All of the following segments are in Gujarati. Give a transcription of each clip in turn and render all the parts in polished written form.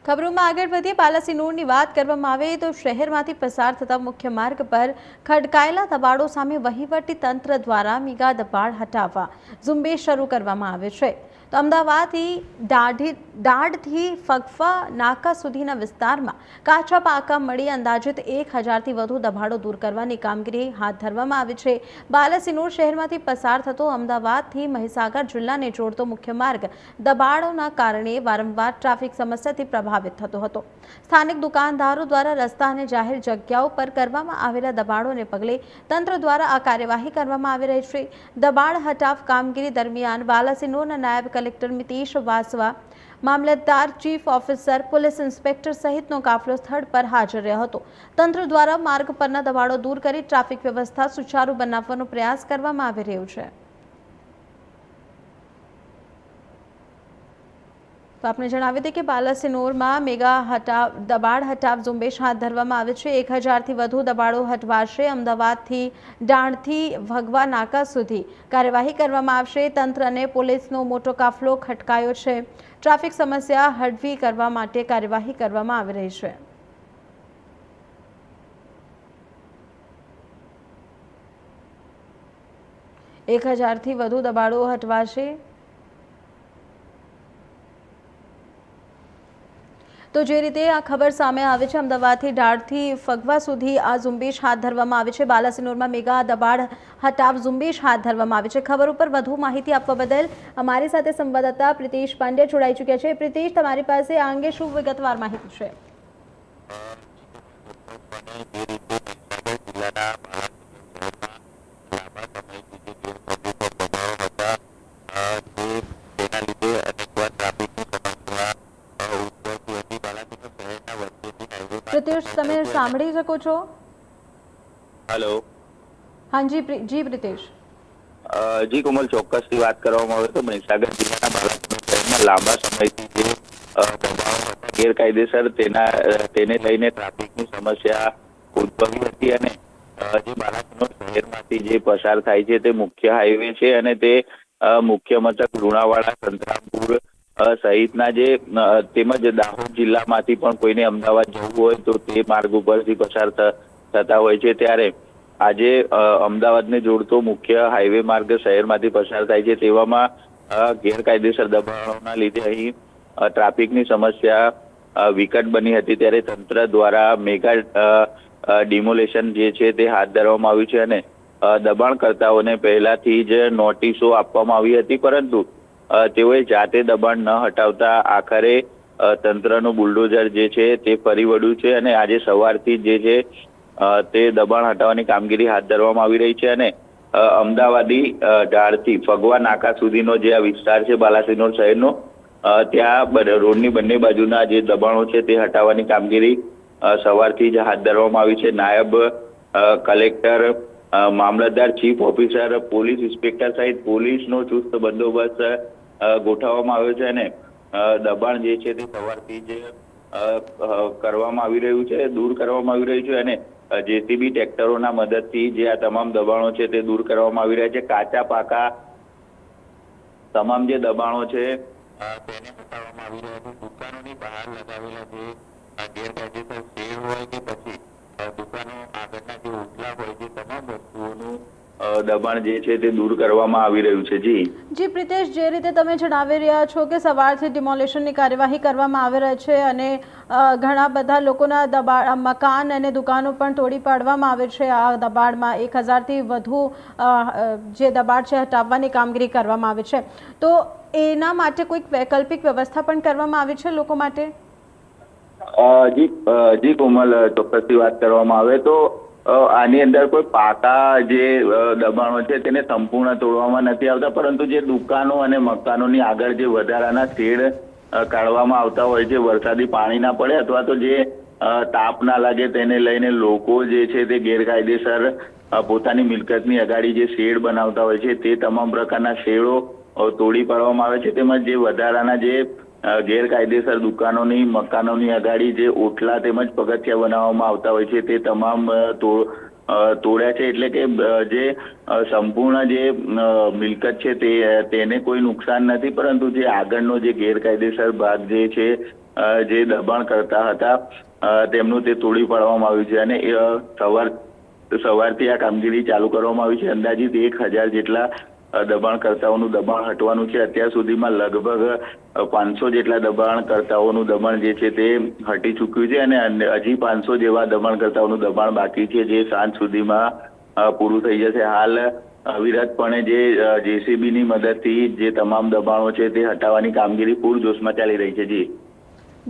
ખબરોમાં આગળ વધીએ બાલાસિનોરની વાત કરવામાં આવે તો શહેરમાંથી પસાર થતા મુખ્ય માર્ગ પર ખડકાયેલા દબાણો સામે વહીવટી તંત્ર દ્વારા મેગા દબાણ હટાવવા ઝુંબેશ શરૂ કરવામાં આવે છે તો અમદાવાદથી દાઢથી ફગવા નાકા સુધીના વિસ્તારમાં કાચા પાકા મળી અંદાજિત 1000થી વધુ દબાણો દૂર કરવાની કામગીરી હાથ ધરવામાં આવી છે। બાલાસિનોર શહેરમાંથી પસાર થતો અમદાવાદથી મહીસાગર જિલ્લાને જોડતો મુખ્ય માર્ગ દબાણોના કારણે વારંવાર ટ્રાફિક સમસ્યાથી પ્રભાવિત થતો હતો। સ્થાનિક દુકાનદારો દ્વારા રસ્તા અને જાહેર જગ્યાઓ પર કરવામાં આવેલા દબાણોને પગલે તંત્ર દ્વારા આ કાર્યવાહી કરવામાં આવી રહી છે। દબાણ હટાવ કામગીરી દરમિયાન બાલાસિનોરના નાયબ કલેક્ટર મિતેશ વાસવા, મામલતદાર, ચીફ ઓફિસર, પોલીસ ઇન્સ્પેક્ટર સહિતનો કાફલો સ્થળ પર હાજર રહ્યો હતો। તંત્ર દ્વારા માર્ગ પરના દબાણો દૂર કરી ટ્રાફિક વ્યવસ્થા સુચારુ બનાવવાનો પ્રયાસ કરવામાં આવી રહ્યો છે। તો આપણે જણાવી દઈએ કે બાલાસિનોરમાં મેગા દબાણ હટાવ ઝુંબેશ હાથ ધરવામાં આવે છે। 1000થી વધુ દબાણો હટવાશે। અમદાવાદથી દાઢથી ભગવા નાકા સુધી કાર્યવાહી કરવામાં આવશે। તંત્ર અને પોલીસનો મોટો કાફલો ખડકાયો છે। ટ્રાફિક સમસ્યા હળવી કરવા માટે કાર્યવાહી કરવામાં આવી રહી છે। 1000થી વધુ દબાણો હટવાશે। તો જે રીતે આ ખબર સામે આવે છે, અમદાવાદથી દાઢથી ફગવા સુધી આ ઝુંબેશ હાથ ધરવામાં આવે છે। બાલાસિનોરમાં મેગા દબાણ હટાવ ઝુંબેશ હાથ ધરવામાં આવે છે। ખબર ઉપર વધુ માહિતી આપવા બદલ અમારી સાથે સંવાદદાતા પ્રિતેશ પાંડે જોડાઈ ચૂક્યા છે। પ્રિતેશ, તમારી પાસે આ અંગે શું વિગતવાર માહિતી છે? પ્રિતેશ, તમે સાંભળી શકો છો? હેલો, હા જી પ્રિતેશ। જી કોમલ, ચોક્કસથી વાત કરવામાં આવે તો મહીસાગર જિલ્લાના બાલાસિનોર શહેરમાં લાંબા સમયથી જે દબાણો હતા ગેરકાયદેસર તેને લઈને ટ્રાફિકની સમસ્યા ઉદ્ભવી હતી અને જે બાલાસિનોર શહેરમાંથી જે પસાર થાય છે તે મુખ્ય હાઈવે છે અને તે મુખ્ય મથક લુણાવાડા, સંતરામપુર સહિતના જે તેમજ દાહોદ જિલ્લામાંથી પણ કોઈને અમદાવાદ જવું હોય તો તે માર્ગ ઉપરથી પસાર થતા હોય છે। ત્યારે આજે અમદાવાદને જોડતો મુખ્ય હાઈવે માર્ગ શહેરમાંથી પસાર થાય છે। તેવામાં ગેરકાયદેસર દબાણોના લીધે અહીં ટ્રાફિકની સમસ્યા વિકટ બની હતી। ત્યારે તંત્ર દ્વારા મેગા ડિમોલેશન જે છે તે હાથ ધરવામાં આવ્યું છે અને દબાણકર્તાઓને પહેલાથી જ નોટિસો આપવામાં આવી હતી, પરંતુ તેઓએ જાતે દબાણ ન હટાવતા આખરે તંત્રનું બુલડોઝર જે છે તે ફરી વળ્યું છે અને આજે સવારથી જે છે તે દબાણ હટાવવાની કામગીરી હાથ ધરવામાં આવી રહી છે અને અમદાવાદી ઢાળથી ફગવા નાકા સુધીનો જે આ વિસ્તાર છે બાલાસિનોર શહેરનો, ત્યાં રોડની બંને બાજુના જે દબાણો છે તે હટાવવાની કામગીરી સવારથી જ હાથ ધરવામાં આવી છે। નાયબ કલેક્ટર, મામલતદાર, ચીફ ઓફિસર, પોલીસ ઇન્સ્પેક્ટર સહિત પોલીસનો ચુસ્ત બંદોબસ્ત ગોઠવવામાં આવ્યો છે અને દબાણ જે છે તે સવારથી જ કરવામાં આવી રહ્યું છે, દૂર કરવામાં આવી રહ્યું છે અને જેસીબી ટ્રેક્ટરોના મદદથી જે આ તમામ દબાણો છે તે દૂર કરવામાં આવી રહ્યા છે। કાચા પાકા તમામ જે દબાણો છે તેને હટાવવામાં આવી રહ્યા છે। દુકાનોની બહાર લગાવેલા જે ગેરકાયદેસર શેડ હોય કે પછી દુકાનો આગળના જે ઓટલા હોય છે તમામ વસ્તુઓનું દબાણ જે છે તે દૂર કરવામાં આવી રહ્યું છે। જી પ્રિતેશ, જે રીતે તમે જણાવી રહ્યા છો કે સવારથી ડિમોલેશનની કાર્યવાહી કરવામાં આવી રહી છે અને ઘણા બધા લોકોના મકાન અને દુકાનો પણ તોડી પાડવામાં આવે છે। આ દબાણમાં 1000થી વધુ જે દબાણ છે હટાવવાની કામગીરી કરવામાં આવે છે, તો એના માટે કોઈક વૈકલ્પિક વ્યવસ્થા પણ કરવામાં આવી છે લોકો માટે? જી કોમલ, ચોક્કસથી વાત કરવામાં આવે તો આની અંદર કોઈ પાકા જે દબાણો છે તેને સંપૂર્ણ તોડવામાં નથી આવતા, પરંતુ જે દુકાનો અને મકાનોની આગળ જે વધારાના શેડ કાઢવામાં આવતા હોય છે વરસાદી પાણી ના પડે અથવા તો જે તાપ ના લાગે તેને લઈને લોકો જે છે તે ગેરકાયદેસર પોતાની મિલકતની અગાડી જે શેડ બનાવતા હોય છે તે તમામ પ્રકારના શેડો તોડી પાડવામાં આવે છે। તેમજ જે વધારાના જે ગેરકાયદેસર દુકાનોની, મકાનોની અગાડી જે ઓટલા તેમજ પગથિયા બનાવવામાં આવતા હોય છે તે તમામ તોડ્યા છે, એટલે કે જે સંપૂર્ણ જે મિલકત છે તેને કોઈ નુકસાન નથી, પરંતુ જે આગળનો જે ગેરકાયદેસર ભાગ જે છે, જે દબાણ કરતા હતા તેમનું તે તોડી પાડવામાં આવ્યું છે અને સવારથી આ કામગીરી ચાલુ કરવામાં આવી છે. અંદાજિત 1000 જેટલા દબાણકર્તાઓનું દબાણ હટવાનું છે. અત્યાર સુધીમાં લગભગ 500 જેટલા દબાણકર્તાઓનું દબાણ જે છે તે હટી ચૂક્યું છે અને હજી 500 જેવા દબાણકર્તાઓનું દબાણ બાકી છે, જે સાંજ સુધીમાં પૂરું થઈ જશે. હાલ અવિરતપણે જે જેસીબીની મદદથી જે તમામ દબાણો છે તે હટાવવાની કામગીરી પૂરજોશમાં ચાલી રહી છે.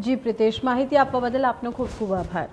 જી પ્રિતેશ, માહિતી આપવા બદલ આપનો ખૂબ ખૂબ આભાર.